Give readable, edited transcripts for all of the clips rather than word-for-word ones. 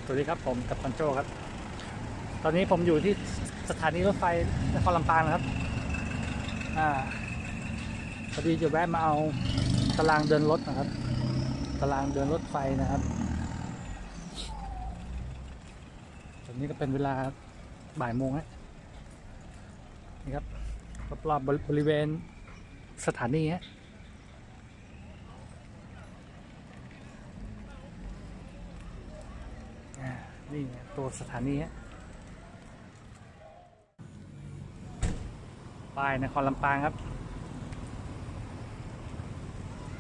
สวัสดีครับผมกับพันโจครับตอนนี้ผมอยู่ที่สถานีรถไฟนครลำปางนะครับพอดีจะแวะมาเอาตารางเดินรถนะครับตารางเดินรถไฟนะครับตอนนี้ก็เป็นเวลาบ่ายโมงแล้วนี่ครับรอบๆบริเวณสถานีฮะนี่ตัวสถานีฮะป้ายนครลำปางครับ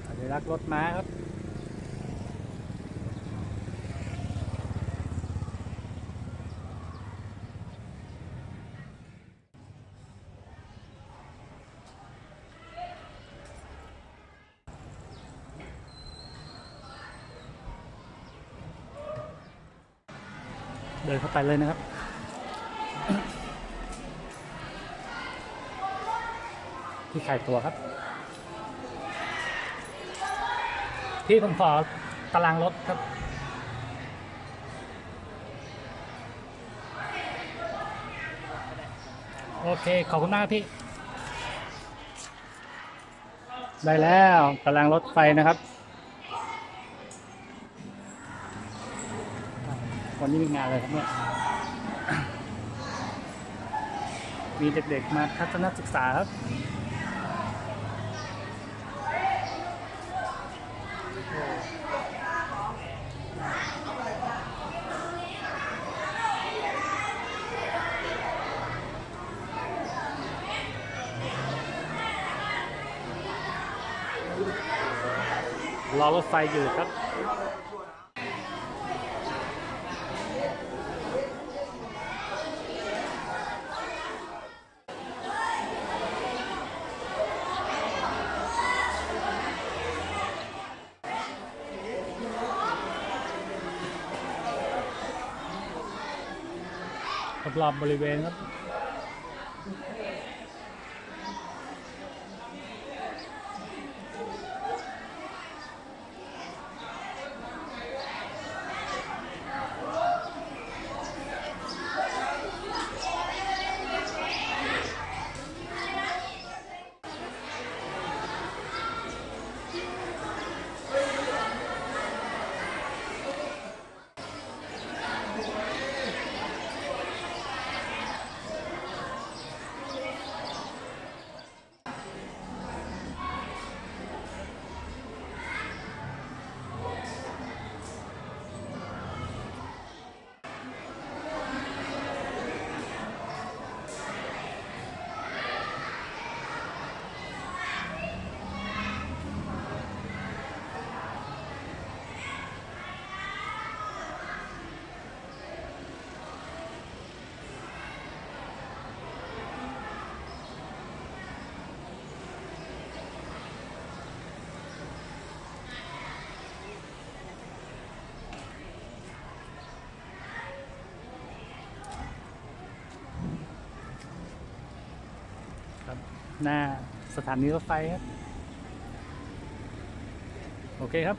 สัญลักษณ์รถม้าครับเดินเข้าไปเลยนะครับที่ขายตัวครับพี่ผมขอตารางรถครับโอเคขอบคุณมากพี่ได้แล้วตารางรถไฟนะครับวันนี้มีงานอะไรครับเนี่ยมีเด็กๆมาทัศนศึกษาครับรอรถไฟอยู่ครับรอบๆบริเวณครับหน้าสถานีรถไฟครับโอเคครับ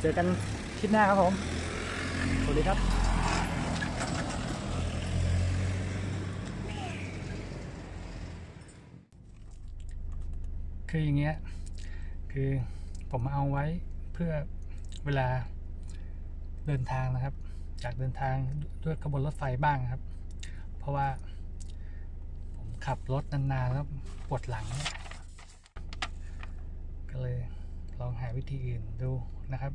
เจอกันคลิปหน้าครับผมสวัสดีครับคืออย่างเงี้ยคือผมเอาไว้เพื่อเวลาเดินทางนะครับจากเดินทางด้วยขบวนรถไฟบ้างครับเพราะว่าขับรถนานๆแล้วปวดหลังก็เลยลองหาวิธีอื่นดูนะครับ